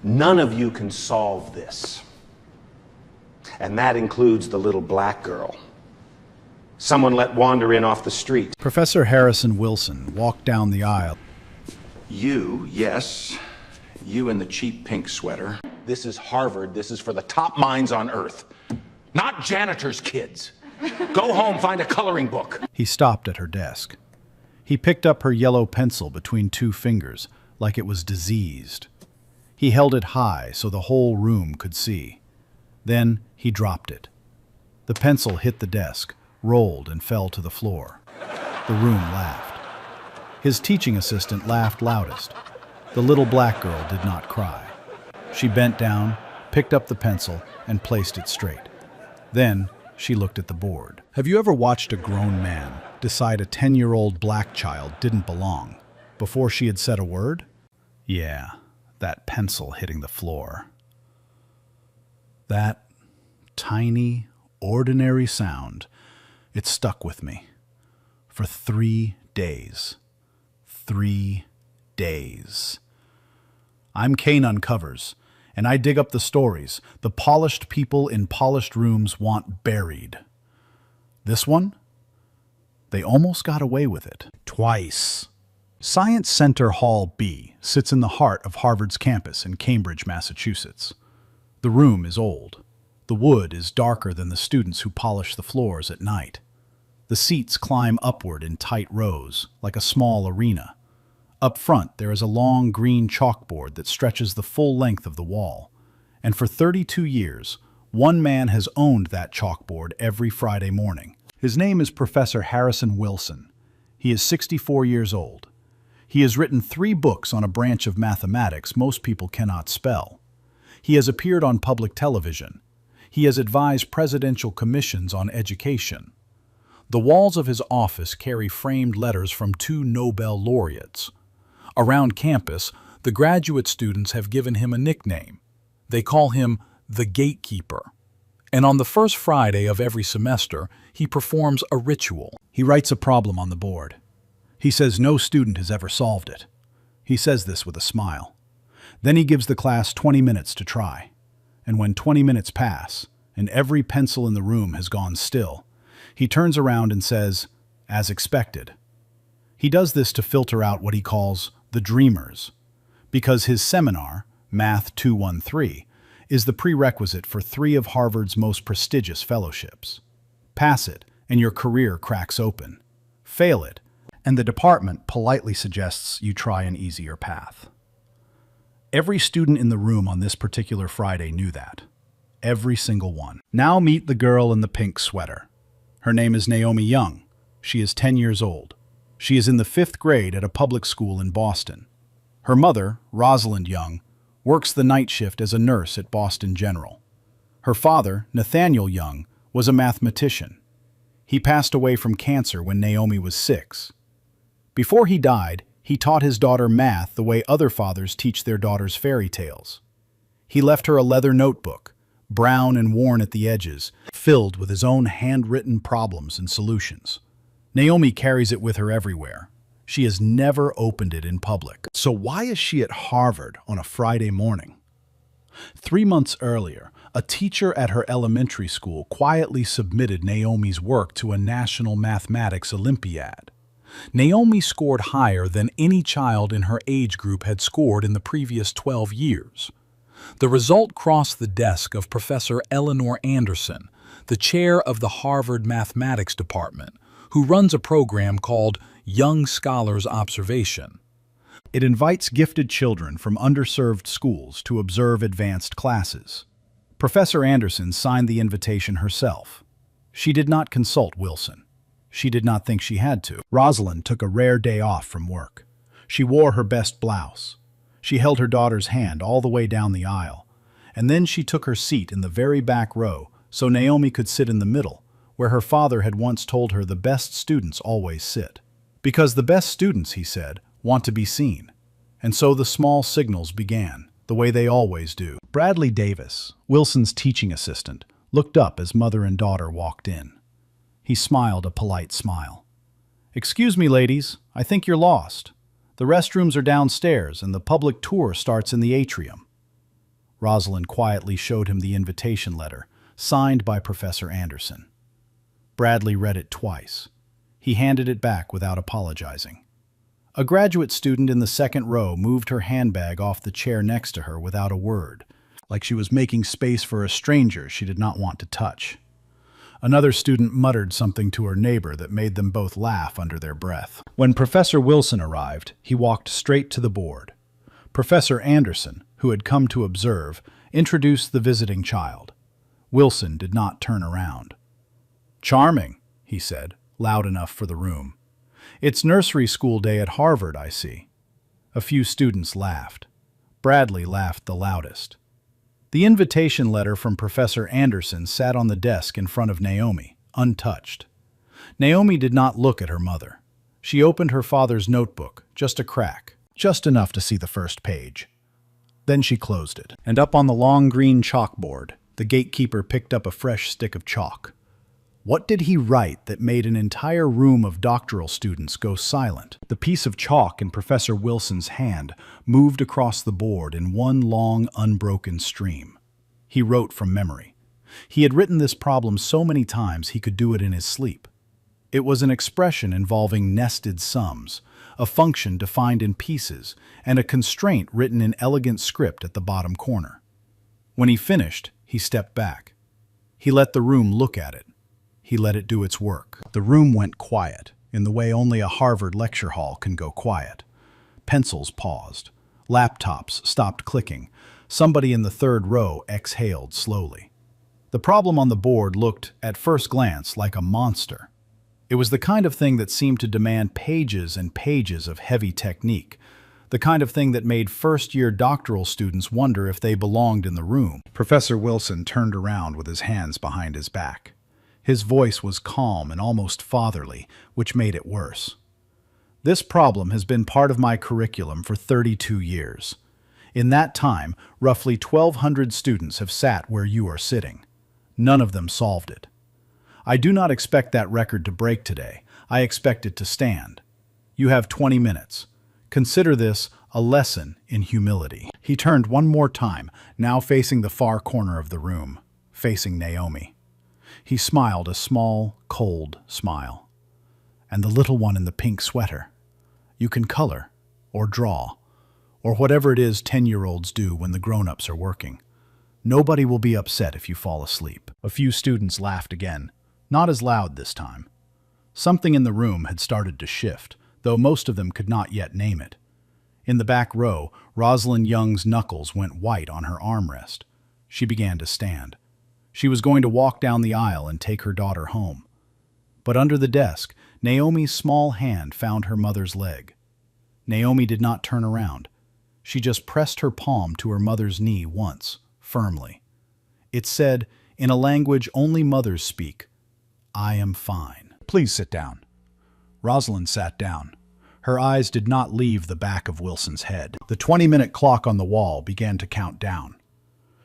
None of you can solve this. And that includes the little black girl. Someone let wander in off the street. Professor Harrison Wilson walked down the aisle. You, yes. You in the cheap pink sweater. This is Harvard. This is for the top minds on Earth. Not janitors' kids. Go home, find a coloring book. He stopped at her desk. He picked up her yellow pencil between two fingers, like it was diseased. He held it high so the whole room could see. Then he dropped it. The pencil hit the desk, rolled, and fell to the floor. The room laughed. His teaching assistant laughed loudest. The little black girl did not cry. She bent down, picked up the pencil, and placed it straight. Then she looked at the board. Have you ever watched a grown man decide a 10-year-old black child didn't belong before she had said a word? Yeah, that pencil hitting the floor. That tiny, ordinary sound, it stuck with me for 3 days. 3 days. I'm Kane Uncovers, and I dig up the stories the polished people in polished rooms want buried. This one? They almost got away with it. Twice. Science Center Hall B sits in the heart of Harvard's campus in Cambridge, Massachusetts. The room is old. The wood is darker than the students who polish the floors at night. The seats climb upward in tight rows, like a small arena. Up front, there is a long green chalkboard that stretches the full length of the wall. And for 32 years, one man has owned that chalkboard every Friday morning. His name is Professor Harrison Wilson. He is 64 years old. He has written 3 books on a branch of mathematics most people cannot spell. He has appeared on public television. He has advised presidential commissions on education. The walls of his office carry framed letters from 2 Nobel laureates. Around campus, the graduate students have given him a nickname. They call him the Gatekeeper. And on the first Friday of every semester, he performs a ritual. He writes a problem on the board. He says no student has ever solved it. He says this with a smile. Then he gives the class 20 minutes to try. And when 20 minutes pass, and every pencil in the room has gone still, he turns around and says, as expected. He does this to filter out what he calls the dreamers, because his seminar, Math 213, is the prerequisite for 3 of Harvard's most prestigious fellowships. Pass it, and your career cracks open. Fail it, and the department politely suggests you try an easier path. Every student in the room on this particular Friday knew that. Every single one. Now meet the girl in the pink sweater. Her name is Naomi Young. She is 10 years old. She is in the 5th grade at a public school in Boston. Her mother, Rosalind Young, works the night shift as a nurse at Boston General. Her father, Nathaniel Young, was a mathematician. He passed away from cancer when Naomi was 6. Before he died, he taught his daughter math the way other fathers teach their daughters fairy tales. He left her a leather notebook, brown and worn at the edges, filled with his own handwritten problems and solutions. Naomi carries it with her everywhere. She has never opened it in public. So why is she at Harvard on a Friday morning? 3 months earlier, a teacher at her elementary school quietly submitted Naomi's work to a national mathematics Olympiad. Naomi scored higher than any child in her age group had scored in the previous 12 years. The result crossed the desk of Professor Eleanor Anderson, the chair of the Harvard Mathematics Department, who runs a program called Young Scholars Observation. It invites gifted children from underserved schools to observe advanced classes. Professor Anderson signed the invitation herself. She did not consult Wilson. She did not think she had to. Rosalind took a rare day off from work. She wore her best blouse. She held her daughter's hand all the way down the aisle. And then she took her seat in the very back row so Naomi could sit in the middle, where her father had once told her the best students always sit. Because the best students, he said, want to be seen. And so the small signals began, the way they always do. Bradley Davis, Wilson's teaching assistant, looked up as mother and daughter walked in. He smiled a polite smile. "Excuse me, ladies, I think you're lost. The restrooms are downstairs and the public tour starts in the atrium." Rosalind quietly showed him the invitation letter, signed by Professor Anderson. Bradley read it twice. He handed it back without apologizing. A graduate student in the second row moved her handbag off the chair next to her without a word, like she was making space for a stranger she did not want to touch. Another student muttered something to her neighbor that made them both laugh under their breath. When Professor Wilson arrived, he walked straight to the board. Professor Anderson, who had come to observe, introduced the visiting child. Wilson did not turn around. "Charming," he said, loud enough for the room. "It's nursery school day at Harvard, I see." A few students laughed. Bradley laughed the loudest. The invitation letter from Professor Anderson sat on the desk in front of Naomi, untouched. Naomi did not look at her mother. She opened her father's notebook, just a crack, just enough to see the first page. Then she closed it. And up on the long green chalkboard, the gatekeeper picked up a fresh stick of chalk. What did he write that made an entire room of doctoral students go silent? The piece of chalk in Professor Wilson's hand moved across the board in one long, unbroken stream. He wrote from memory. He had written this problem so many times he could do it in his sleep. It was an expression involving nested sums, a function defined in pieces, and a constraint written in elegant script at the bottom corner. When he finished, he stepped back. He let the room look at it. He let it do its work. The room went quiet, in the way only a Harvard lecture hall can go quiet. Pencils paused. Laptops stopped clicking. Somebody in the third row exhaled slowly. The problem on the board looked, at first glance, like a monster. It was the kind of thing that seemed to demand pages and pages of heavy technique, the kind of thing that made first-year doctoral students wonder if they belonged in the room. Professor Wilson turned around with his hands behind his back. His voice was calm and almost fatherly, which made it worse. "This problem has been part of my curriculum for 32 years. In that time, roughly 1,200 students have sat where you are sitting. None of them solved it. I do not expect that record to break today. I expect it to stand. You have 20 minutes. Consider this a lesson in humility." He turned one more time, now facing the far corner of the room, facing Naomi. He smiled a small, cold smile. "And the little one in the pink sweater. You can color, or draw, or whatever it is 10-year-olds do when the grown-ups are working. Nobody will be upset if you fall asleep." A few students laughed again, not as loud this time. Something in the room had started to shift, though most of them could not yet name it. In the back row, Rosalind Young's knuckles went white on her armrest. She began to stand. She was going to walk down the aisle and take her daughter home. But under the desk, Naomi's small hand found her mother's leg. Naomi did not turn around. She just pressed her palm to her mother's knee once, firmly. It said, in a language only mothers speak, "I am fine." "Please sit down." Rosalind sat down. Her eyes did not leave the back of Wilson's head. The 20-minute clock on the wall began to count down.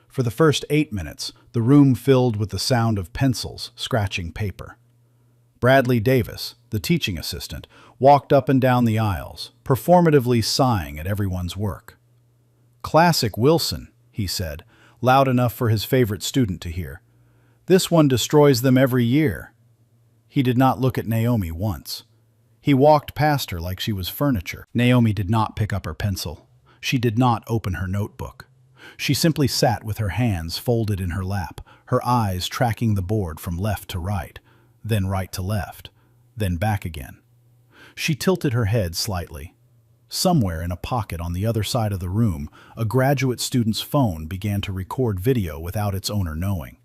For the first 8 minutes, the room filled with the sound of pencils scratching paper. Bradley Davis, the teaching assistant, walked up and down the aisles, performatively sighing at everyone's work. "Classic Wilson," he said, loud enough for his favorite student to hear. "This one destroys them every year." He did not look at Naomi once. He walked past her like she was furniture. Naomi did not pick up her pencil. She did not open her notebook. She simply sat with her hands folded in her lap, her eyes tracking the board from left to right, then right to left, then back again. She tilted her head slightly. Somewhere in a pocket on the other side of the room, a graduate student's phone began to record video without its owner knowing.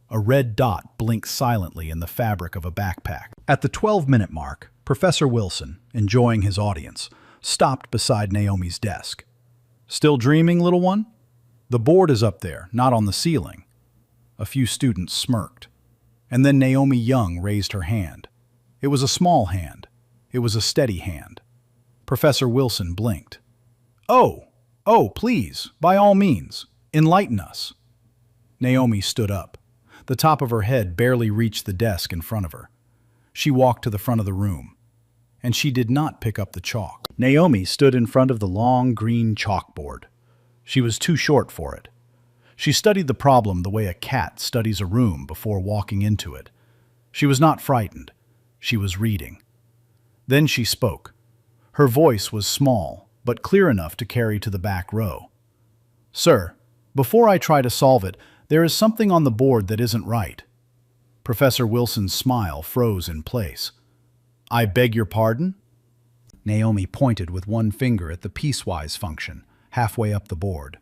A red dot blinked silently in the fabric of a backpack. At the 12-minute mark, Professor Wilson, enjoying his audience, stopped beside Naomi's desk. "Still dreaming, little one? The board is up there, not on the ceiling." A few students smirked. And then Naomi Young raised her hand. It was a small hand. It was a steady hand. Professor Wilson blinked. Oh, please, by all means, enlighten us." Naomi stood up. The top of her head barely reached the desk in front of her. She walked to the front of the room, and she did not pick up the chalk. Naomi stood in front of the long green chalkboard. She was too short for it. She studied the problem the way a cat studies a room before walking into it. She was not frightened. She was reading. Then she spoke. Her voice was small, but clear enough to carry to the back row. "Sir, before I try to solve it, there is something on the board that isn't right." Professor Wilson's smile froze in place. "I beg your pardon?" Naomi pointed with one finger at the piecewise function, halfway up the board.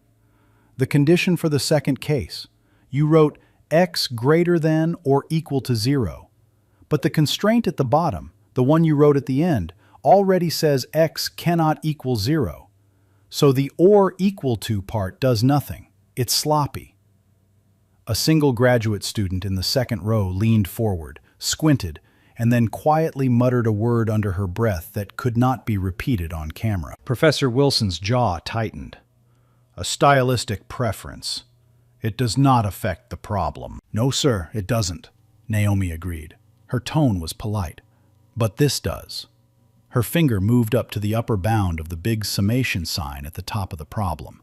"The condition for the second case. You wrote x greater than or equal to 0. But the constraint at the bottom, the one you wrote at the end, already says x cannot equal 0. So the or equal to part does nothing. It's sloppy." A single graduate student in the second row leaned forward, squinted, and then quietly muttered a word under her breath that could not be repeated on camera. Professor Wilson's jaw tightened. "A stylistic preference. It does not affect the problem." "No, sir, it doesn't," Naomi agreed. Her tone was polite. "But this does." Her finger moved up to the upper bound of the big summation sign at the top of the problem.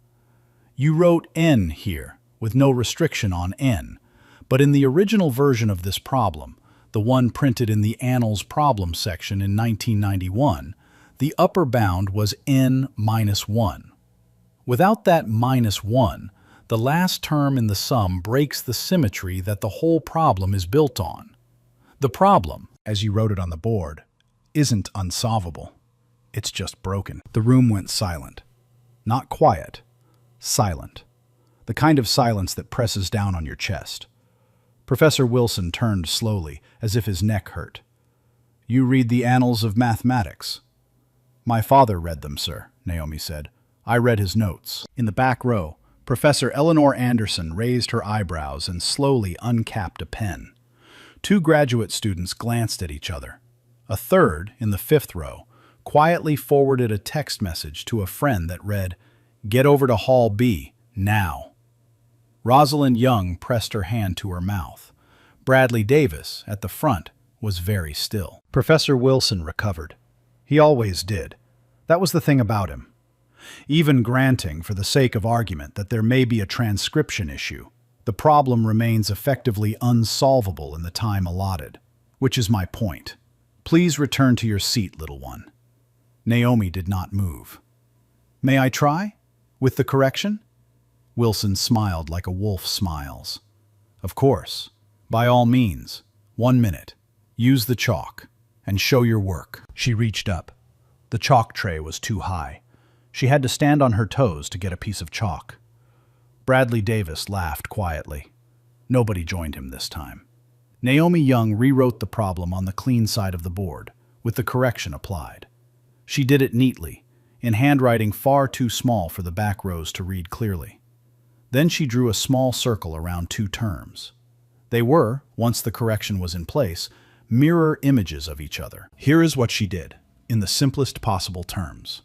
"You wrote n here, with no restriction on n, but in the original version of this problem, the one printed in the Annals Problem section in 1991, the upper bound was n minus 1. Without that minus 1, the last term in the sum breaks the symmetry that the whole problem is built on. The problem, as you wrote it on the board, isn't unsolvable. It's just broken. The room went silent. Not quiet. Silent. The kind of silence that presses down on your chest. Professor Wilson turned slowly, as if his neck hurt. "You read the Annals of Mathematics?" "My father read them, sir," Naomi said. "I read his notes." In the back row, Professor Eleanor Anderson raised her eyebrows and slowly uncapped a pen. Two graduate students glanced at each other. A third, in the fifth row, quietly forwarded a text message to a friend that read, "Get over to Hall B, now." Rosalind Young pressed her hand to her mouth. Bradley Davis, at the front, was very still. Professor Wilson recovered. He always did. That was the thing about him. Even granting, for the sake of argument, that there may be a transcription issue, the problem remains effectively unsolvable in the time allotted. Which is my point. Please return to your seat, little one. Naomi did not move. "May I try? With the correction?" Wilson smiled like a wolf smiles. "Of course. By all means. 1 minute. Use the chalk. And show your work." She reached up. The chalk tray was too high. She had to stand on her toes to get a piece of chalk. Bradley Davis laughed quietly. Nobody joined him this time. Naomi Young rewrote the problem on the clean side of the board, with the correction applied. She did it neatly, in handwriting far too small for the back rows to read clearly. Then she drew a small circle around two terms. They were, once the correction was in place, mirror images of each other. Here is what she did, in the simplest possible terms.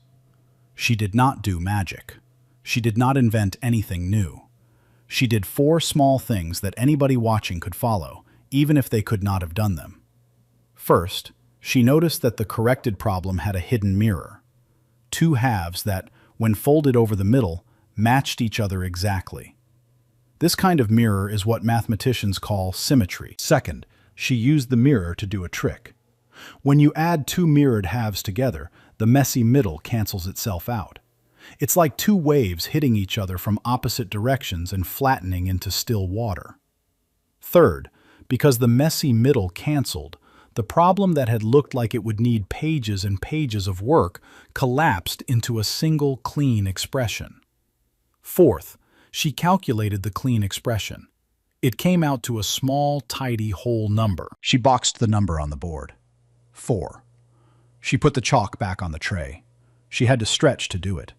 She did not do magic. She did not invent anything new. She did 4 small things that anybody watching could follow, even if they could not have done them. First, she noticed that the corrected problem had a hidden mirror. 2 halves that, when folded over the middle, matched each other exactly. This kind of mirror is what mathematicians call symmetry. Second, she used the mirror to do a trick. When you add 2 mirrored halves together, the messy middle cancels itself out. It's like 2 waves hitting each other from opposite directions and flattening into still water. Third, because the messy middle canceled, the problem that had looked like it would need pages and pages of work collapsed into a single clean expression. Fourth, she calculated the clean expression. It came out to a small, tidy whole number. She boxed the number on the board. 4. She put the chalk back on the tray. She had to stretch to do it.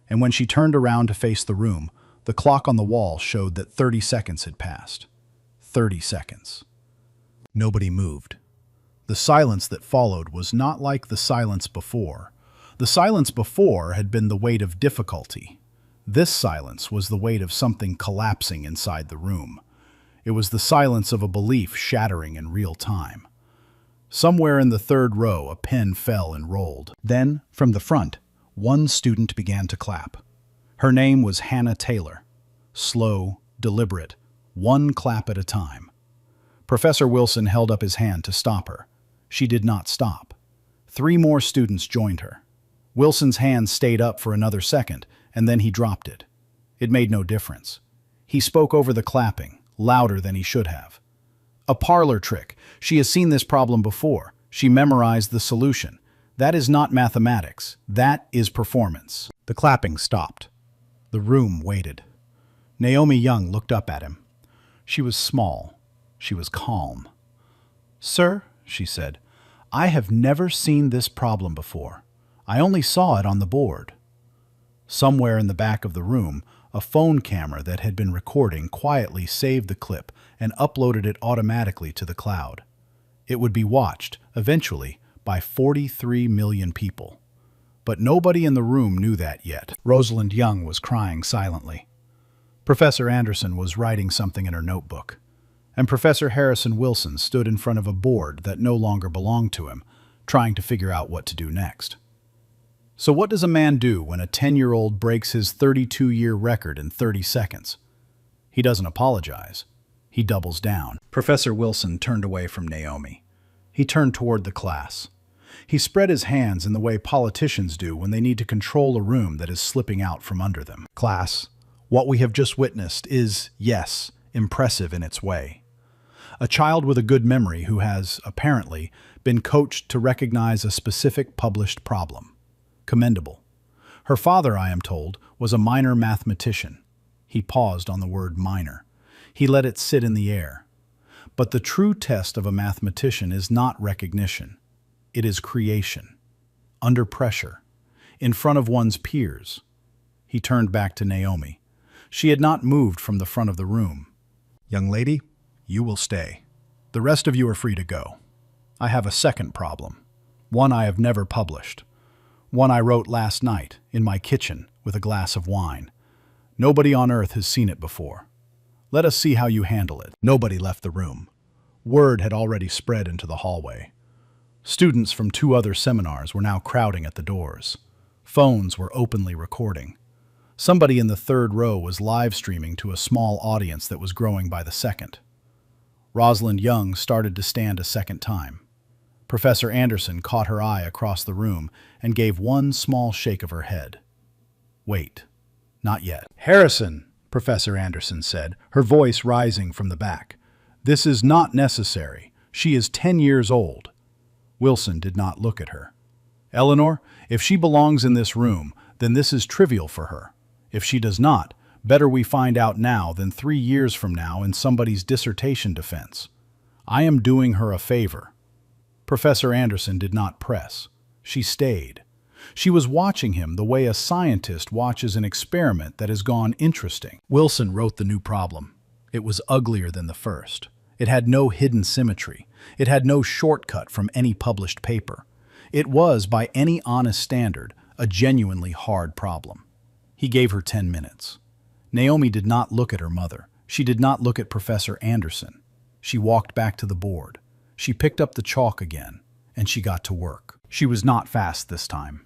And when she turned around to face the room, the clock on the wall showed that 30 seconds had passed. 30 seconds. Nobody moved. The silence that followed was not like the silence before. The silence before had been the weight of difficulty. This silence was the weight of something collapsing inside the room. It was the silence of a belief shattering in real time. Somewhere in the third row, a pen fell and rolled. Then, from the front, one student began to clap. Her name was Hannah Taylor. Slow, deliberate, one clap at a time. Professor Wilson held up his hand to stop her. She did not stop. 3 more students joined her. Wilson's hand stayed up for another second, and then he dropped it. It made no difference. He spoke over the clapping, louder than he should have. A parlor trick. She has seen this problem before. She memorized the solution. That is not mathematics. That is performance. The clapping stopped. The room waited. Naomi Young looked up at him. She was small. She was calm. "Sir," she said, "I have never seen this problem before. I only saw it on the board." Somewhere in the back of the room, a phone camera that had been recording quietly saved the clip and uploaded it automatically to the cloud. It would be watched, eventually, by 43 million people. But nobody in the room knew that yet. Rosalind Young was crying silently. Professor Anderson was writing something in her notebook, and Professor Harrison Wilson stood in front of a board that no longer belonged to him, trying to figure out what to do next. So what does a man do when a 10-year-old breaks his 32-year record in 30 seconds? He doesn't apologize. He doubles down. Professor Wilson turned away from Naomi. He turned toward the class. He spread his hands in the way politicians do when they need to control a room that is slipping out from under them. "Class, what we have just witnessed is, yes, impressive in its way. A child with a good memory who has, apparently, been coached to recognize a specific published problem. Commendable. Her father, I am told, was a minor mathematician." He paused on the word minor. He let it sit in the air. But the true test of a mathematician is not recognition. It is creation. Under pressure. In front of one's peers. He turned back to Naomi. She had not moved from the front of the room. "Young lady, you will stay. The rest of you are free to go. I have a second problem. One I have never published. One I wrote last night, in my kitchen, with a glass of wine. Nobody on earth has seen it before. Let us see how you handle it." Nobody left the room. Word had already spread into the hallway. Students from 2 other seminars were now crowding at the doors. Phones were openly recording. Somebody in the 3rd row was live streaming to a small audience that was growing by the second. Rosalind Young started to stand a second time. Professor Anderson caught her eye across the room and gave one small shake of her head. "Wait, not yet." "Harrison," Professor Anderson said, her voice rising from the back. "This is not necessary. She is 10 years old." Wilson did not look at her. "Eleanor, if she belongs in this room, then this is trivial for her. If she does not, better we find out now than 3 years from now in somebody's dissertation defense. I am doing her a favor." Professor Anderson did not press. She stayed. She was watching him the way a scientist watches an experiment that has gone interesting. Wilson wrote the new problem. It was uglier than the first. It had no hidden symmetry. It had no shortcut from any published paper. It was, by any honest standard, a genuinely hard problem. He gave her 10 minutes. Naomi did not look at her mother. She did not look at Professor Anderson. She walked back to the board. She picked up the chalk again, and she got to work. She was not fast this time.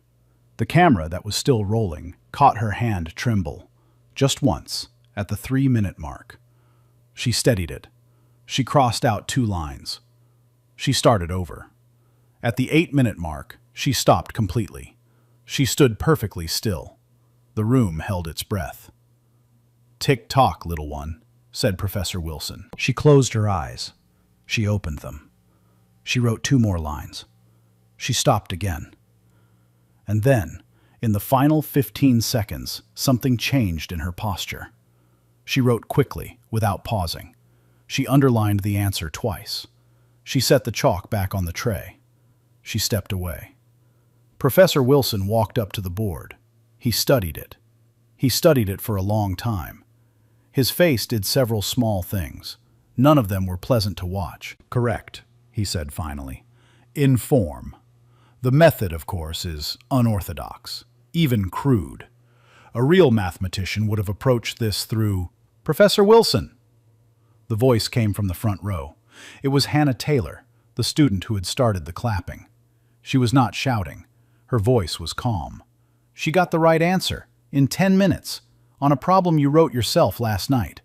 The camera that was still rolling caught her hand tremble, just once, at the 3-minute mark. She steadied it. She crossed out 2 lines. She started over. At the 8-minute mark, she stopped completely. She stood perfectly still. The room held its breath. "Tick-tock, little one," said Professor Wilson. She closed her eyes. She opened them. She wrote 2 more lines. She stopped again. And then, in the final 15 seconds, something changed in her posture. She wrote quickly, without pausing. She underlined the answer twice. She set the chalk back on the tray. She stepped away. Professor Wilson walked up to the board. He studied it. He studied it for a long time. His face did several small things. None of them were pleasant to watch. "Correct," he said finally. "In form. The method, of course, is unorthodox, even crude. A real mathematician would have approached this through—" "Professor Wilson!" The voice came from the front row. It was Hannah Taylor, the student who had started the clapping. She was not shouting. Her voice was calm. "She got the right answer, in 10 minutes, on a problem you wrote yourself last night.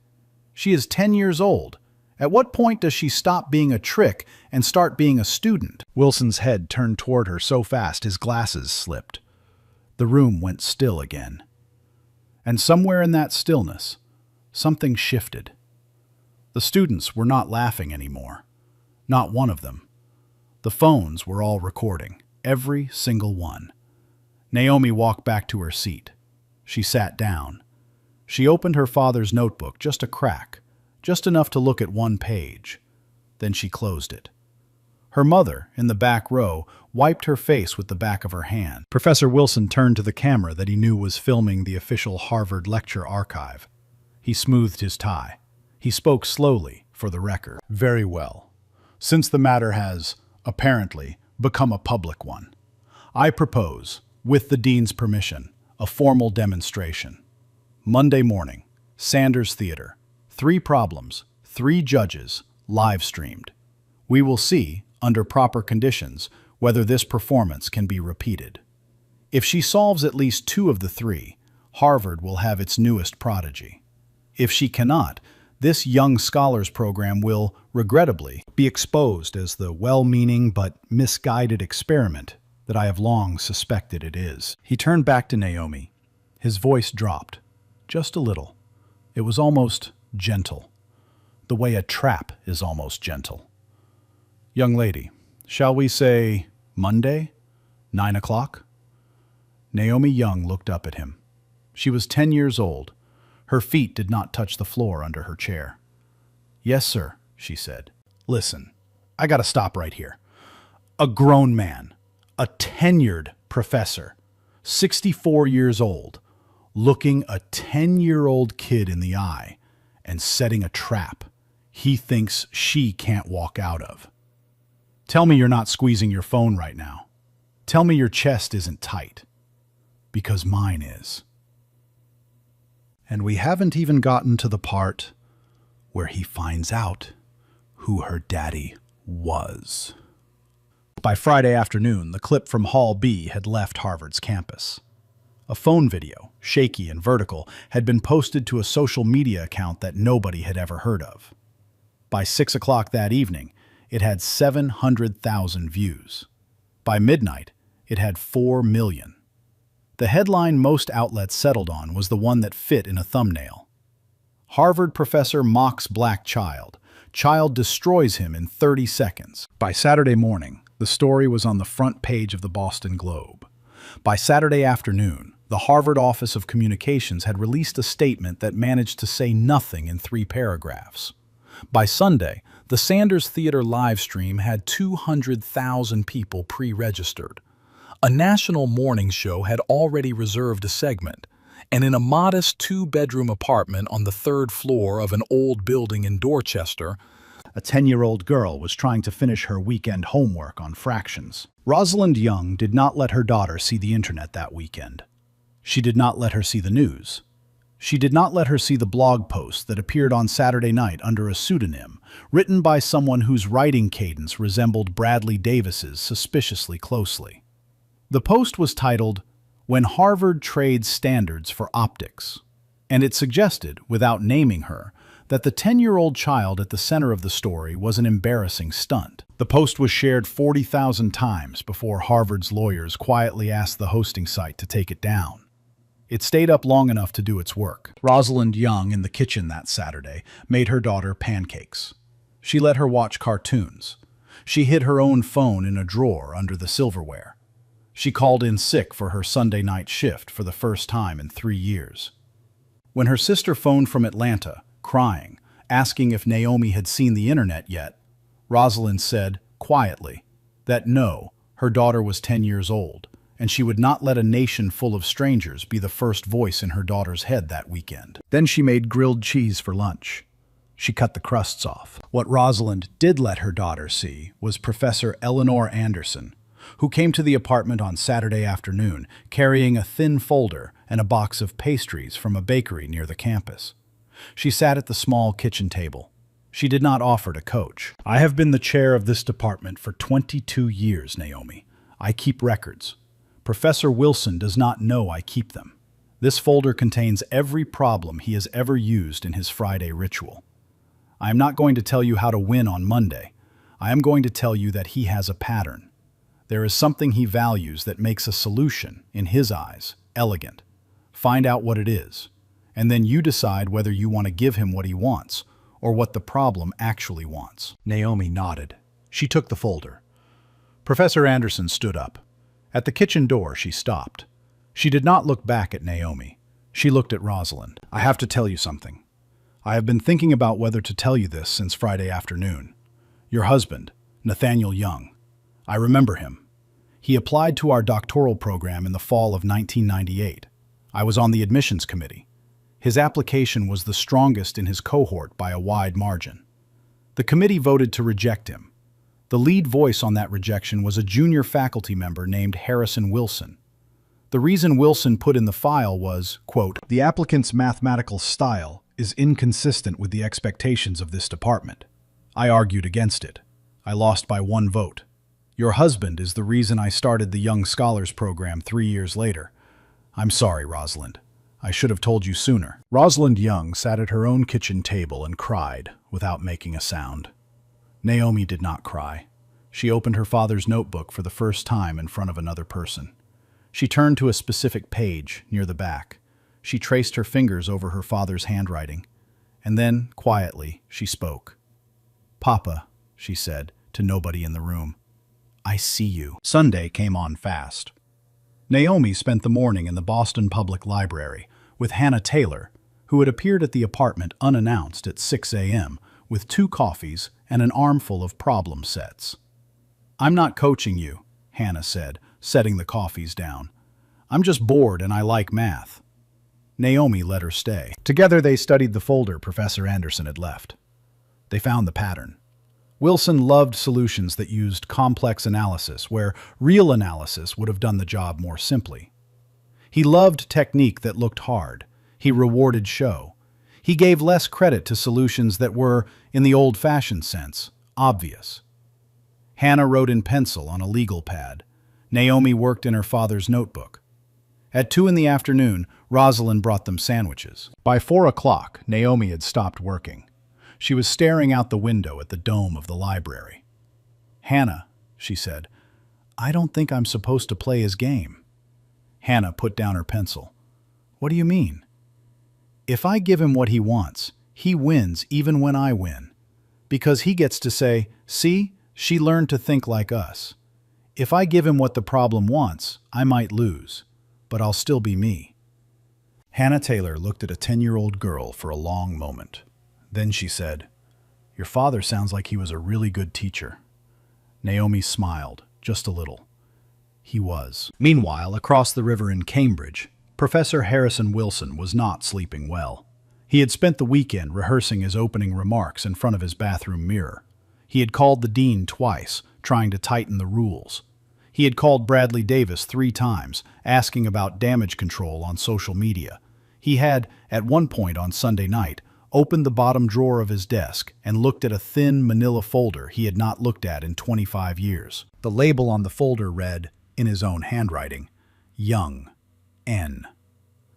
She is 10 years old. At what point does she stop being a trick and start being a student? Wilson's head turned toward her so fast his glasses slipped. The room went still again. And somewhere in that stillness, something shifted. The students were not laughing anymore. Not one of them. The phones were all recording, every single one. Naomi walked back to her seat. She sat down. She opened her father's notebook, just a crack, just enough to look at one page. Then she closed it. Her mother, in the back row, wiped her face with the back of her hand. Professor Wilson turned to the camera that he knew was filming the official Harvard lecture archive. He smoothed his tie. He spoke slowly, for the record. Very well. Since the matter has, apparently, become a public one, I propose, with the dean's permission, a formal demonstration. Monday morning, Sanders Theater. 3 problems, 3 judges, live streamed. We will see, under proper conditions, whether this performance can be repeated. If she solves at least 2 of the 3, Harvard will have its newest prodigy. If she cannot, this young scholars program will, regrettably, be exposed as the well-meaning but misguided experiment that I have long suspected it is. He turned back to Naomi. His voice dropped, just a little. It was almost gentle, the way a trap is almost gentle. Young lady, shall we say Monday, 9 o'clock? Naomi Young looked up at him. She was 10 years old. Her feet did not touch the floor under her chair. Yes, sir, she said. Listen, I gotta stop right here. A grown man, a tenured professor, 64 years old, looking a 10-year-old kid in the eye and setting a trap he thinks she can't walk out of. Tell me you're not squeezing your phone right now. Tell me your chest isn't tight. Because mine is. And we haven't even gotten to the part where he finds out who her daddy was. By Friday afternoon, the clip from Hall B had left Harvard's campus. A phone video, shaky and vertical, had been posted to a social media account that nobody had ever heard of. By 6 o'clock that evening, it had 700,000 views. By midnight, it had 4 million. The headline most outlets settled on was the one that fit in a thumbnail. Harvard professor mocks black child. Child destroys him in 30 seconds. By Saturday morning, the story was on the front page of the Boston Globe. By Saturday afternoon, the Harvard Office of Communications had released a statement that managed to say nothing in 3 paragraphs. By Sunday, the Sanders Theater live stream had 200,000 people pre-registered. A national morning show had already reserved a segment, and in a modest 2-bedroom apartment on the 3rd floor of an old building in Dorchester, a 10-year-old girl was trying to finish her weekend homework on fractions. Rosalind Young did not let her daughter see the internet that weekend. She did not let her see the news. She did not let her see the blog post that appeared on Saturday night under a pseudonym, written by someone whose writing cadence resembled Bradley Davis's suspiciously closely. The post was titled, "When Harvard Trades Standards for Optics," and it suggested, without naming her, that the 10-year-old child at the center of the story was an embarrassing stunt. The post was shared 40,000 times before Harvard's lawyers quietly asked the hosting site to take it down. It stayed up long enough to do its work. Rosalind Young, in the kitchen that Saturday, made her daughter pancakes. She let her watch cartoons. She hid her own phone in a drawer under the silverware. She called in sick for her Sunday night shift for the first time in 3 years. When her sister phoned from Atlanta, crying, asking if Naomi had seen the internet yet, Rosalind said, quietly, that no, her daughter was 10 years old, and she would not let a nation full of strangers be the first voice in her daughter's head that weekend. Then she made grilled cheese for lunch. She cut the crusts off. What Rosalind did let her daughter see was Professor Eleanor Anderson, who came to the apartment on Saturday afternoon carrying a thin folder and a box of pastries from a bakery near the campus. She sat at the small kitchen table. She did not offer to coach. I have been the chair of this department for 22 years, Naomi. I keep records. Professor Wilson does not know I keep them. This folder contains every problem he has ever used in his Friday ritual. I am not going to tell you how to win on Monday. I am going to tell you that he has a pattern. There is something he values that makes a solution, in his eyes, elegant. Find out what it is, and then you decide whether you want to give him what he wants or what the problem actually wants. Naomi nodded. She took the folder. Professor Anderson stood up. At the kitchen door, she stopped. She did not look back at Naomi. She looked at Rosalind. I have to tell you something. I have been thinking about whether to tell you this since Friday afternoon. Your husband, Nathaniel Young. I remember him. He applied to our doctoral program in the fall of 1998. I was on the admissions committee. His application was the strongest in his cohort by a wide margin. The committee voted to reject him. The lead voice on that rejection was a junior faculty member named Harrison Wilson. The reason Wilson put in the file was, quote, "The applicant's mathematical style is inconsistent with the expectations of this department. I argued against it. I lost by 1 vote. Your husband is the reason I started the Young Scholars Program 3 years later. I'm sorry, Rosalind. I should have told you sooner." Rosalind Young sat at her own kitchen table and cried without making a sound. Naomi did not cry. She opened her father's notebook for the first time in front of another person. She turned to a specific page near the back. She traced her fingers over her father's handwriting. And then, quietly, she spoke. "Papa," she said to nobody in the room, "I see you." Sunday came on fast. Naomi spent the morning in the Boston Public Library with Hannah Taylor, who had appeared at the apartment unannounced at 6 a.m. with 2 coffees and an armful of problem sets. "I'm not coaching you," Hannah said, setting the coffees down. "I'm just bored and I like math." Naomi let her stay. Together they studied the folder Professor Anderson had left. They found the pattern. Wilson loved solutions that used complex analysis, where real analysis would have done the job more simply. He loved technique that looked hard. He rewarded show. He gave less credit to solutions that were, in the old-fashioned sense, obvious. Hannah wrote in pencil on a legal pad. Naomi worked in her father's notebook. At 2 in the afternoon, Rosalind brought them sandwiches. By 4 o'clock, Naomi had stopped working. She was staring out the window at the dome of the library. "Hannah," she said, "I don't think I'm supposed to play his game." Hannah put down her pencil. "What do you mean?" "If I give him what he wants, he wins even when I win. Because he gets to say, 'See, she learned to think like us.' If I give him what the problem wants, I might lose, but I'll still be me." Hannah Taylor looked at a 10-year-old girl for a long moment. Then she said, "Your father sounds like he was a really good teacher." Naomi smiled, just a little. He was. Meanwhile, across the river in Cambridge, Professor Harrison Wilson was not sleeping well. He had spent the weekend rehearsing his opening remarks in front of his bathroom mirror. He had called the dean twice, trying to tighten the rules. He had called Bradley Davis 3 times, asking about damage control on social media. He had, at one point on Sunday night, opened the bottom drawer of his desk and looked at a thin manila folder he had not looked at in 25 years. The label on the folder read, in his own handwriting, Young, N.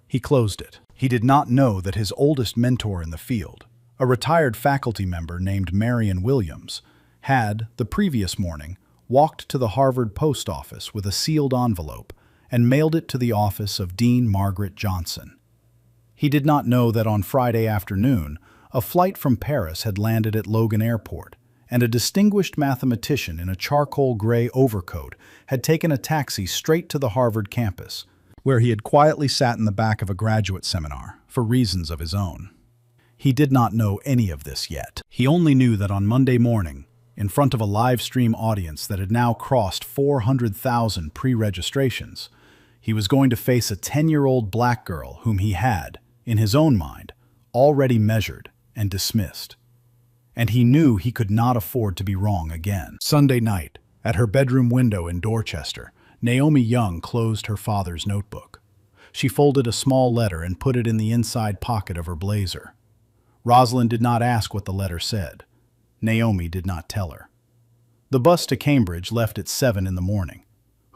He closed it. He did not know that his oldest mentor in the field, a retired faculty member named Marion Williams, had, the previous morning, walked to the Harvard post office with a sealed envelope and mailed it to the office of Dean Margaret Johnson. He did not know that on Friday afternoon, a flight from Paris had landed at Logan Airport, and a distinguished mathematician in a charcoal gray overcoat had taken a taxi straight to the Harvard campus, where he had quietly sat in the back of a graduate seminar for reasons of his own. He did not know any of this yet. He only knew that on Monday morning, in front of a live stream audience that had now crossed 400,000 pre-registrations, he was going to face a 10-year-old black girl whom he had, in his own mind, already measured and dismissed. And he knew he could not afford to be wrong again. Sunday night, at her bedroom window in Dorchester, Naomi Young closed her father's notebook. She folded a small letter and put it in the inside pocket of her blazer. Rosalind did not ask what the letter said. Naomi did not tell her. The bus to Cambridge left at 7 in the morning.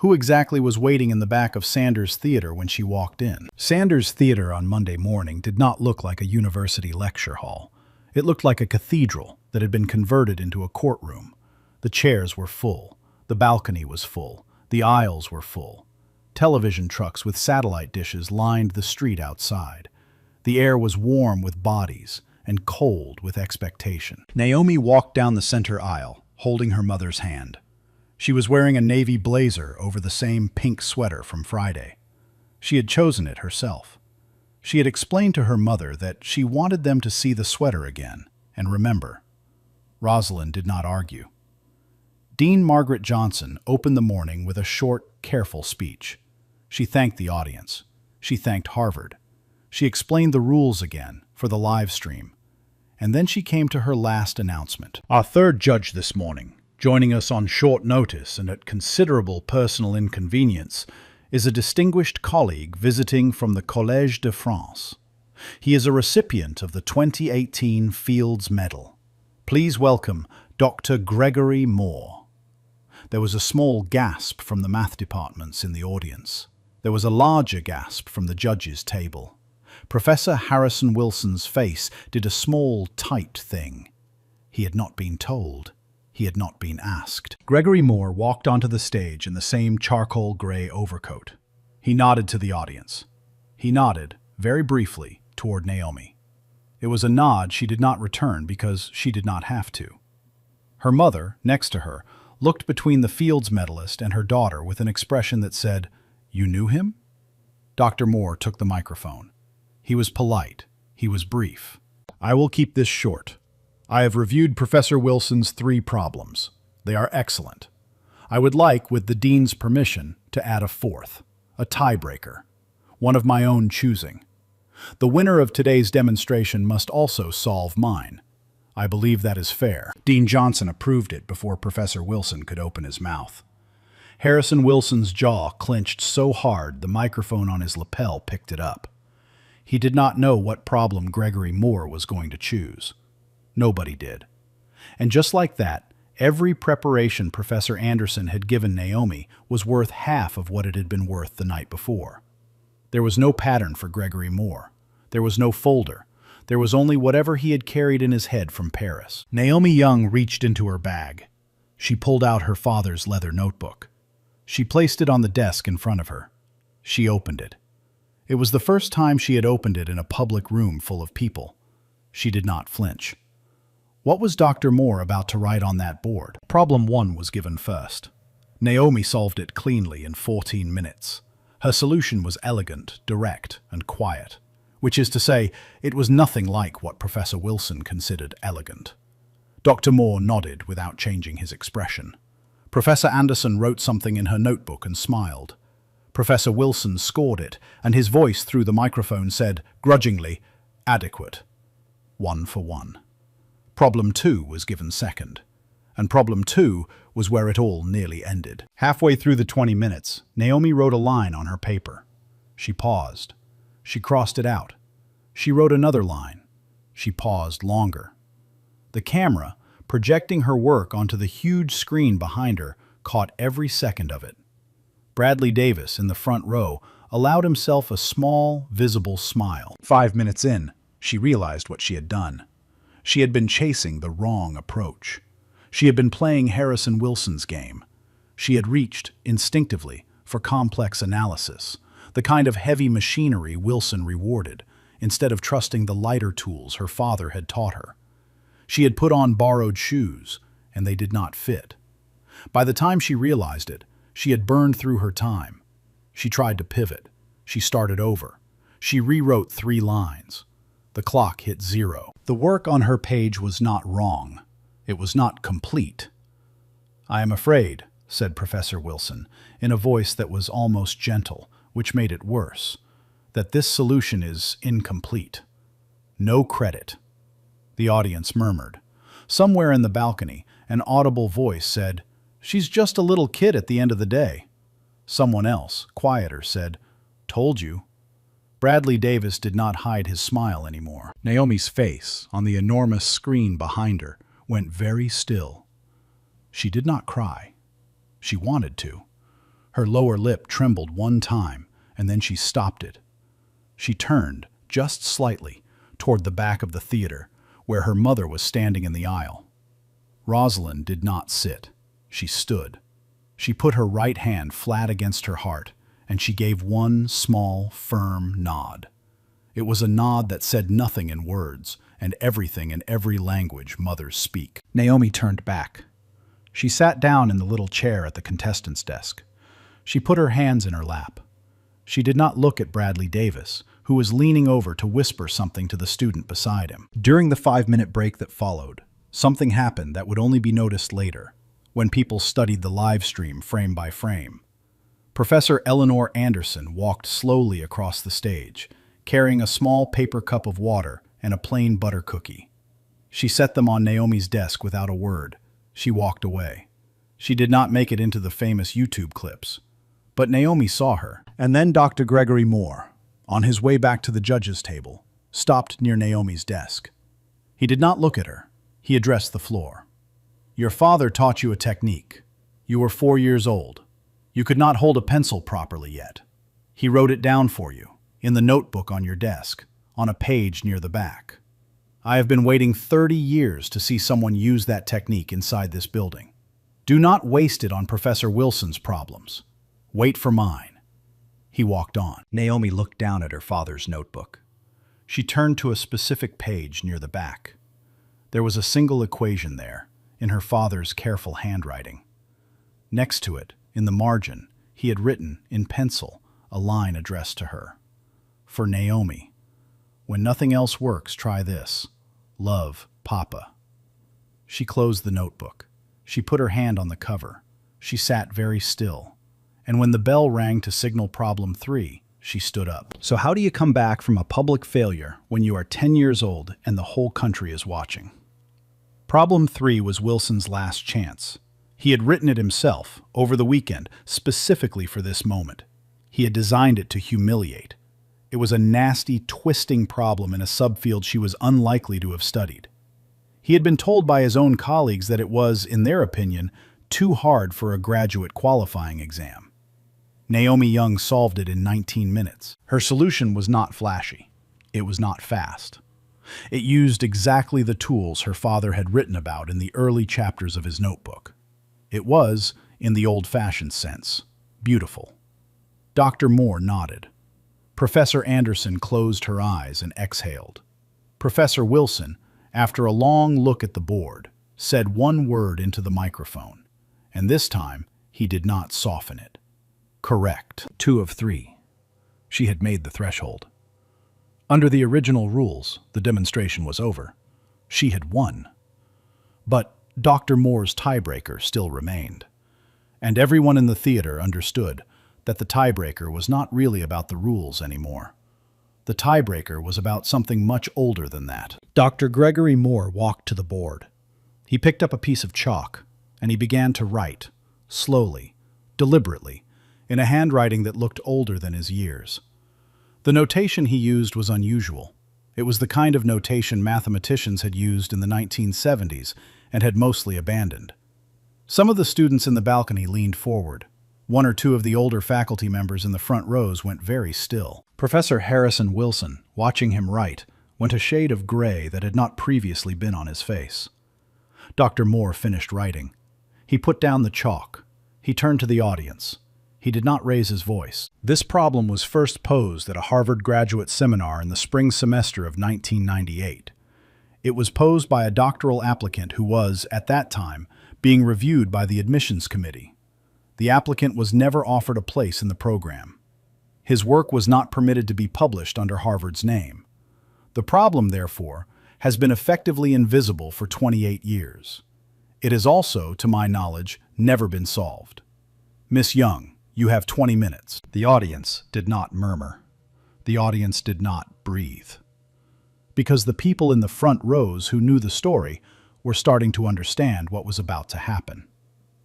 Who exactly was waiting in the back of Sanders Theater when she walked in? Sanders Theater on Monday morning did not look like a university lecture hall. It looked like a cathedral that had been converted into a courtroom. The chairs were full. The balcony was full. The aisles were full. Television trucks with satellite dishes lined the street outside. The air was warm with bodies and cold with expectation. Naomi walked down the center aisle, holding her mother's hand. She was wearing a navy blazer over the same pink sweater from Friday. She had chosen it herself. She had explained to her mother that she wanted them to see the sweater again and remember. Rosalind did not argue. Dean Margaret Johnson opened the morning with a short, careful speech. She thanked the audience. She thanked Harvard. She explained the rules again for the live stream. And then she came to her last announcement. Our third judge this morning, joining us on short notice and at considerable personal inconvenience, is a distinguished colleague visiting from the Collège de France. He is a recipient of the 2018 Fields Medal. Please welcome Dr. Gregory Moore. There was a small gasp from the math departments in the audience. There was a larger gasp from the judges' table. Professor Harrison Wilson's face did a small, tight thing. He had not been told. He had not been asked. Gregory Moore walked onto the stage in the same charcoal gray overcoat. He nodded to the audience. He nodded, very briefly, toward Naomi. It was a nod she did not return because she did not have to. Her mother, next to her, looked between the Fields medalist and her daughter with an expression that said, "You knew him?" Dr. Moore took the microphone. He was polite. He was brief. I will keep this short. I have reviewed Professor Wilson's 3 problems. They are excellent. I would like, with the dean's permission, to add a 4th, a tiebreaker, one of my own choosing. The winner of today's demonstration must also solve mine. I believe that is fair. Dean Johnson approved it before Professor Wilson could open his mouth. Harrison Wilson's jaw clenched so hard the microphone on his lapel picked it up. He did not know what problem Gregory Moore was going to choose. Nobody did. And just like that, every preparation Professor Anderson had given Naomi was worth half of what it had been worth the night before. There was no pattern for Gregory Moore. There was no folder. There was only whatever he had carried in his head from Paris. Naomi Young reached into her bag. She pulled out her father's leather notebook. She placed it on the desk in front of her. She opened it. It was the first time she had opened it in a public room full of people. She did not flinch. What was Dr. Moore about to write on that board? Problem 1 was given first. Naomi solved it cleanly in 14 minutes. Her solution was elegant, direct, and quiet, which is to say, it was nothing like what Professor Wilson considered elegant. Dr. Moore nodded without changing his expression. Professor Anderson wrote something in her notebook and smiled. Professor Wilson scored it, and his voice through the microphone said, grudgingly, "Adequate." 1 for 1. Problem 2 was given second, and problem 2 was where it all nearly ended. Halfway through the 20 minutes, Naomi wrote a line on her paper. She paused. She crossed it out. She wrote another line. She paused longer. The camera, projecting her work onto the huge screen behind her, caught every second of it. Bradley Davis, in the front row, allowed himself a small, visible smile. 5 minutes in, she realized what she had done. She had been chasing the wrong approach. She had been playing Harrison Wilson's game. She had reached, instinctively, for complex analysis, the kind of heavy machinery Wilson rewarded, instead of trusting the lighter tools her father had taught her. She had put on borrowed shoes, and they did not fit. By the time she realized it, she had burned through her time. She tried to pivot. She started over. She rewrote 3 lines. The clock hit 0. The work on her page was not wrong. It was not complete. "I am afraid," said Professor Wilson, in a voice that was almost gentle, which made it worse, "that this solution is incomplete. No credit." The audience murmured. Somewhere in the balcony, an audible voice said, "She's just a little kid at the end of the day." Someone else, quieter, said, "Told you." Bradley Davis did not hide his smile anymore. Naomi's face, on the enormous screen behind her, went very still. She did not cry. She wanted to. Her lower lip trembled one time, and then she stopped it. She turned, just slightly, toward the back of the theater, where her mother was standing in the aisle. Rosalind did not sit. She stood. She put her right hand flat against her heart, and she gave one small, firm nod. It was a nod that said nothing in words, and everything in every language mothers speak. Naomi turned back. She sat down in the little chair at the contestant's desk. She put her hands in her lap. She did not look at Bradley Davis, who was leaning over to whisper something to the student beside him. During the 5-minute break that followed, something happened that would only be noticed later, when people studied the live stream frame by frame. Professor Eleanor Anderson walked slowly across the stage, carrying a small paper cup of water and a plain butter cookie. She set them on Naomi's desk without a word. She walked away. She did not make it into the famous YouTube clips. But Naomi saw her. And then Dr. Gregory Moore, on his way back to the judges' table, stopped near Naomi's desk. He did not look at her. He addressed the floor. "Your father taught you a technique. You were 4 years old. You could not hold a pencil properly yet. He wrote it down for you, in the notebook on your desk, on a page near the back. I have been waiting 30 years to see someone use that technique inside this building. Do not waste it on Professor Wilson's problems. Wait for mine." He walked on. Naomi looked down at her father's notebook. She turned to a specific page near the back. There was a single equation there, in her father's careful handwriting. Next to it, in the margin, he had written, in pencil, a line addressed to her. "For Naomi. When nothing else works, try this. Love, Papa." She closed the notebook. She put her hand on the cover. She sat very still. And when the bell rang to signal problem 3, she stood up. So how do you come back from a public failure when you are 10 years old and the whole country is watching? Problem 3 was Wilson's last chance. He had written it himself, over the weekend, specifically for this moment. He had designed it to humiliate. It was a nasty, twisting problem in a subfield she was unlikely to have studied. He had been told by his own colleagues that it was, in their opinion, too hard for a graduate qualifying exam. Naomi Young solved it in 19 minutes. Her solution was not flashy. It was not fast. It used exactly the tools her father had written about in the early chapters of his notebook. It was, in the old-fashioned sense, beautiful. Dr. Moore nodded. Professor Anderson closed her eyes and exhaled. Professor Wilson, after a long look at the board, said one word into the microphone, and this time he did not soften it. Correct. 2 of 3. She had made the threshold. Under the original rules, the demonstration was over. She had won. But Dr. Moore's tiebreaker still remained. And everyone in the theater understood that the tiebreaker was not really about the rules anymore. The tiebreaker was about something much older than that. Dr. Gregory Moore walked to the board. He picked up a piece of chalk, and he began to write, slowly, deliberately, in a handwriting that looked older than his years. The notation he used was unusual. It was the kind of notation mathematicians had used in the 1970s and had mostly abandoned. Some of the students in the balcony leaned forward. 1 or 2 of the older faculty members in the front rows went very still. Professor Harrison Wilson, watching him write, went a shade of gray that had not previously been on his face. Dr. Moore finished writing. He put down the chalk. He turned to the audience. He did not raise his voice. This problem was first posed at a Harvard graduate seminar in the spring semester of 1998. It was posed by a doctoral applicant who was, at that time, being reviewed by the admissions committee. The applicant was never offered a place in the program. His work was not permitted to be published under Harvard's name. The problem, therefore, has been effectively invisible for 28 years. It has also, to my knowledge, never been solved. Miss Young, you have 20 minutes. The audience did not murmur. The audience did not breathe. Because the people in the front rows who knew the story were starting to understand what was about to happen.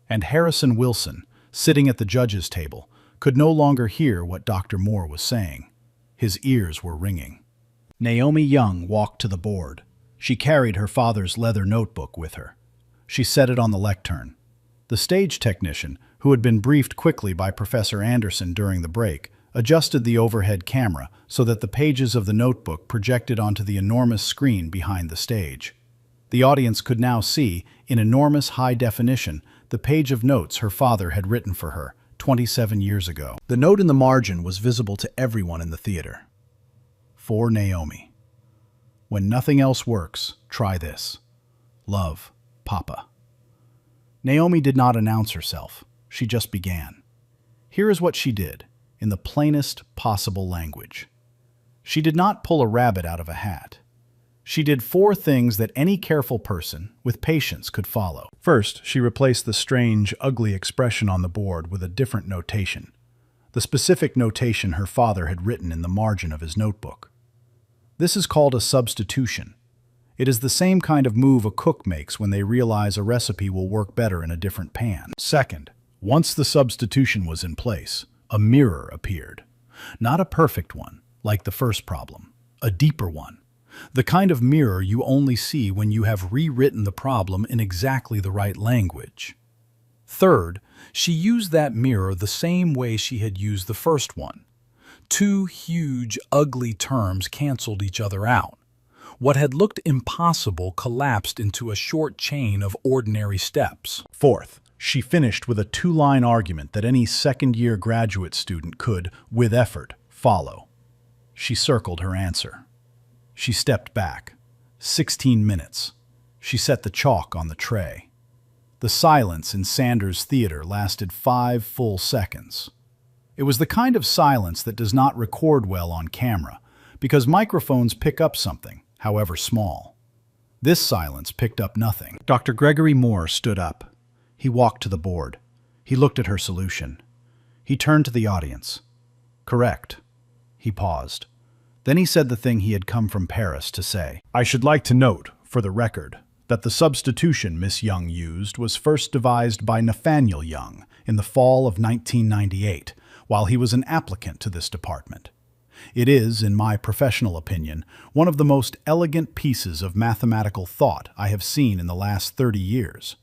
And Harrison Wilson, sitting at the judges' table, could no longer hear what Dr. Moore was saying. His ears were ringing. Naomi Young walked to the board. She carried her father's leather notebook with her. She set it on the lectern. The stage technician, who had been briefed quickly by Professor Anderson during the break, adjusted the overhead camera so that the pages of the notebook projected onto the enormous screen behind the stage. The audience could now see, in enormous high definition, the page of notes her father had written for her 27 years ago. The note in the margin was visible to everyone in the theater. For Naomi. When nothing else works, try this. Love, Papa. Naomi did not announce herself. She just began. Here is what she did, in the plainest possible language. She did not pull a rabbit out of a hat. She did 4 things that any careful person with patience could follow. First, she replaced the strange, ugly expression on the board with a different notation, the specific notation her father had written in the margin of his notebook. This is called a substitution. It is the same kind of move a cook makes when they realize a recipe will work better in a different pan. Second, once the substitution was in place, a mirror appeared. Not a perfect one, like the first problem, a deeper one. The kind of mirror you only see when you have rewritten the problem in exactly the right language. Third, she used that mirror the same way she had used the first one. 2 huge, ugly terms canceled each other out. What had looked impossible collapsed into a short chain of ordinary steps. Fourth, she finished with a 2-line argument that any second-year graduate student could, with effort, follow. She circled her answer. She stepped back. 16 minutes. She set the chalk on the tray. The silence in Sanders' theater lasted 5 full seconds. It was the kind of silence that does not record well on camera, because microphones pick up something, however small. This silence picked up nothing. Dr. Gregory Moore stood up. He walked to the board. He looked at her solution. He turned to the audience. Correct. He paused. Then he said the thing he had come from Paris to say. I should like to note, for the record, that the substitution Miss Young used was first devised by Nathaniel Young in the fall of 1998, while he was an applicant to this department. It is, in my professional opinion, one of the most elegant pieces of mathematical thought I have seen in the last 30 years.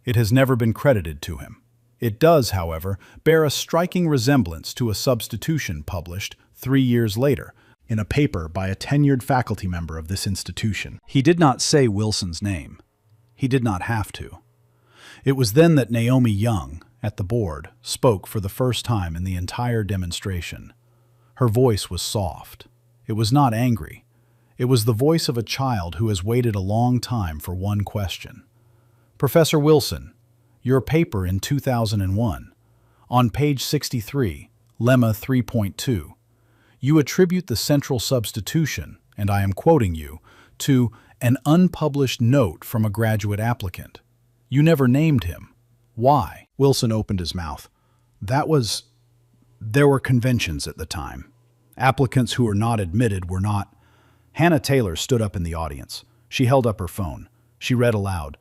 It has never been credited to him. It does, however, bear a striking resemblance to a substitution published 3 years later, in a paper by a tenured faculty member of this institution. He did not say Wilson's name. He did not have to. It was then that Naomi Young, at the board, spoke for the first time in the entire demonstration. Her voice was soft. It was not angry. It was the voice of a child who has waited a long time for one question. Professor Wilson, your paper in 2001, on page 63, lemma 3.2, you attribute the central substitution, and I am quoting you, to an unpublished note from a graduate applicant. You never named him. Why? Wilson opened his mouth. There were conventions at the time. Applicants who were not admitted were not. Hannah Taylor stood up in the audience. She held up her phone. She read aloud.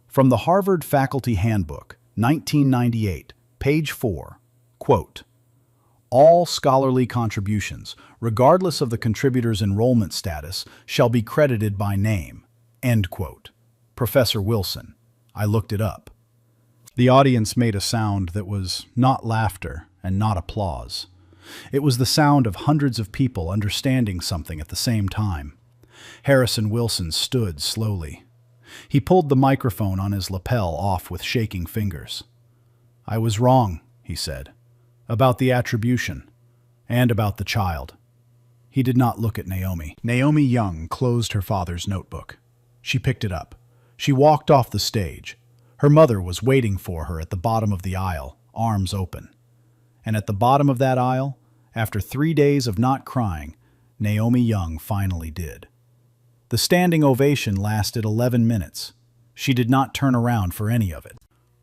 From the Harvard Faculty Handbook, 1998, page 4, quote, all scholarly contributions, regardless of the contributor's enrollment status, shall be credited by name. End quote. Professor Wilson. I looked it up. The audience made a sound that was not laughter and not applause. It was the sound of hundreds of people understanding something at the same time. Harrison Wilson stood slowly. He pulled the microphone on his lapel off with shaking fingers. I was wrong, he said. About the attribution, and about the child. He did not look at Naomi. Naomi Young closed her father's notebook. She picked it up. She walked off the stage. Her mother was waiting for her at the bottom of the aisle, arms open. And at the bottom of that aisle, after 3 days of not crying, Naomi Young finally did. The standing ovation lasted 11 minutes. She did not turn around for any of it.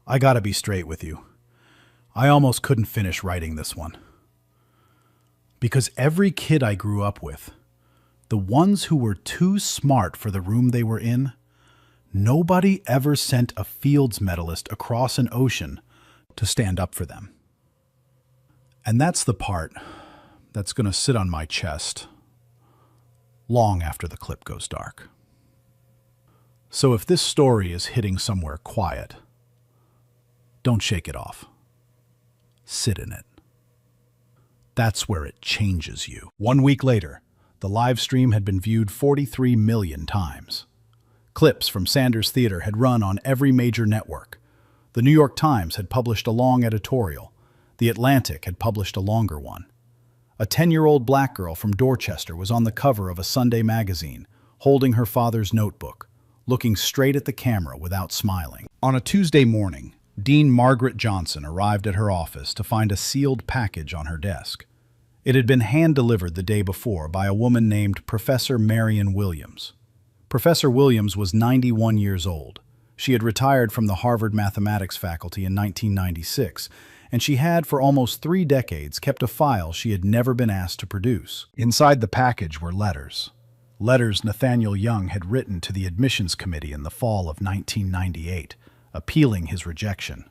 I gotta be straight with you. I almost couldn't finish writing this one. Because every kid I grew up with, the ones who were too smart for the room they were in, nobody ever sent a Fields medalist across an ocean to stand up for them. And that's the part that's going to sit on my chest long after the clip goes dark. So if this story is hitting somewhere quiet, don't shake it off. sit in it. That's where it changes you. 1 week later, the live stream had been viewed 43 million times. Clips from Sanders Theater had run on every major network. The New York Times had published a long editorial. The Atlantic had published a longer one. A 10-year-old black girl from Dorchester was on the cover of a Sunday magazine, holding her father's notebook, looking straight at the camera without smiling. On a Tuesday morning, Dean Margaret Johnson arrived at her office to find a sealed package on her desk. It had been hand-delivered the day before by a woman named Professor Marion Williams. Professor Williams was 91 years old. She had retired from the Harvard mathematics faculty in 1996, and she had for almost 3 decades kept a file she had never been asked to produce. Inside the package were letters. Letters Nathaniel Young had written to the admissions committee in the fall of 1998, appealing his rejection.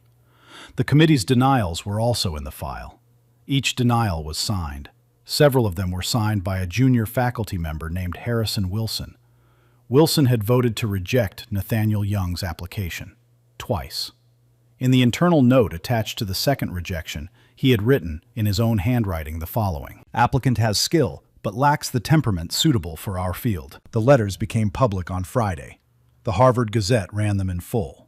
The committee's denials were also in the file. Each denial was signed. Several of them were signed by a junior faculty member named Harrison Wilson. Wilson had voted to reject Nathaniel Young's application, twice. In the internal note attached to the second rejection, he had written, in his own handwriting, the following: "Applicant has skill, but lacks the temperament suitable for our field." The letters became public on Friday. The Harvard Gazette ran them in full.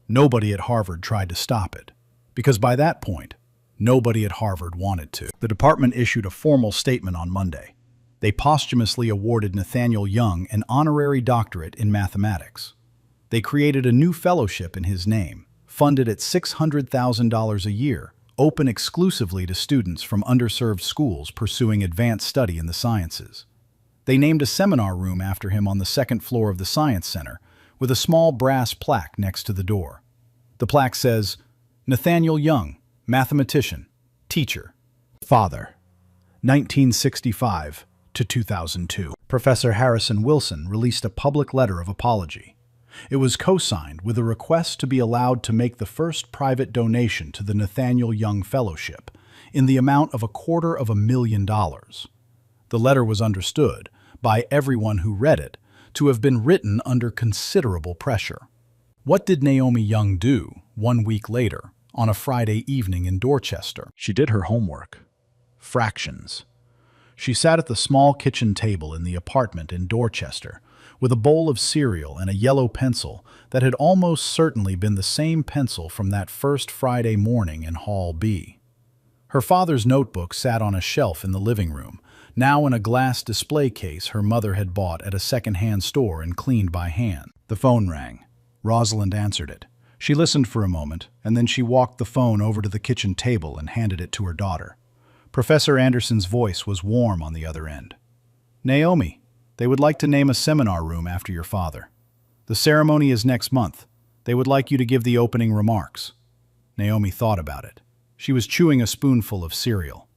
Nobody at Harvard tried to stop it, because by that point, nobody at Harvard wanted to. The department issued a formal statement on Monday. They posthumously awarded Nathaniel Young an honorary doctorate in mathematics. They created a new fellowship in his name, funded at $600,000 a year, open exclusively to students from underserved schools pursuing advanced study in the sciences. They named a seminar room after him on the second floor of the Science Center, with a small brass plaque next to the door. The plaque says, "Nathaniel Young, mathematician, teacher, father, 1965 to 2002. Professor Harrison Wilson released a public letter of apology. It was co-signed with a request to be allowed to make the first private donation to the Nathaniel Young Fellowship in the amount of $250,000. The letter was understood, by everyone who read it, to have been written under considerable pressure. What did Naomi Young do 1 week later, on a Friday evening in Dorchester? She did her homework. Fractions. She sat at the small kitchen table in the apartment in Dorchester, with a bowl of cereal and a yellow pencil that had almost certainly been the same pencil from that first Friday morning in Hall B. Her father's notebook sat on a shelf in the living room, now in a glass display case her mother had bought at a second-hand store and cleaned by hand. The phone rang. Rosalind answered it. She listened for a moment, and then she walked the phone over to the kitchen table and handed it to her daughter. Professor Anderson's voice was warm on the other end. "Naomi, they would like to name a seminar room after your father. The ceremony is next month. They would like you to give the opening remarks." Naomi thought about it. She was chewing a spoonful of cereal.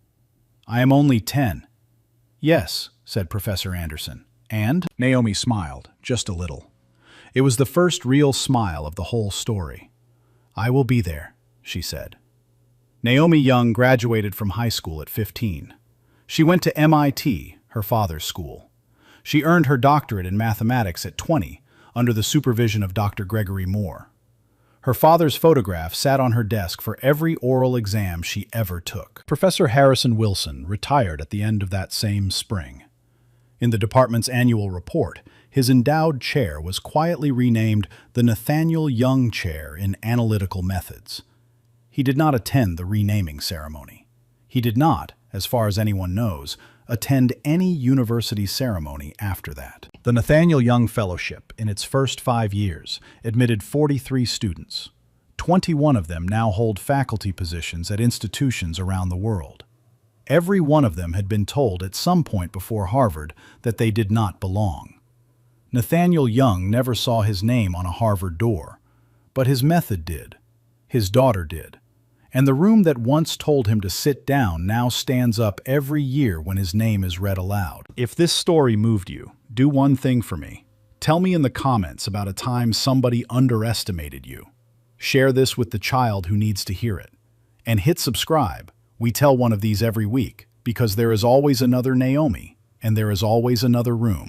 "I am only 10. "Yes," said Professor Anderson. "And?" Naomi smiled, just a little. It was the first real smile of the whole story. "I will be there," she said. Naomi Young graduated from high school at 15. She went to MIT, her father's school. She earned her doctorate in mathematics at 20, under the supervision of Dr. Gregory Moore. Her father's photograph sat on her desk for every oral exam she ever took. Professor Harrison Wilson retired at the end of that same spring. In the department's annual report, his endowed chair was quietly renamed the Nathaniel Young Chair in Analytical Methods. He did not attend the renaming ceremony. He did not, as far as anyone knows, attend any university ceremony after that. The Nathaniel Young Fellowship, in its first 5 years, admitted 43 students. 21 of them now hold faculty positions at institutions around the world. Every one of them had been told at some point before Harvard that they did not belong. Nathaniel Young never saw his name on a Harvard door, but his method did. His daughter did. And the room that once told him to sit down now stands up every year when his name is read aloud. If this story moved you, do one thing for me. Tell me in the comments about a time somebody underestimated you. Share this with the child who needs to hear it. And hit subscribe. We tell one of these every week, because there is always another Naomi, and there is always another room.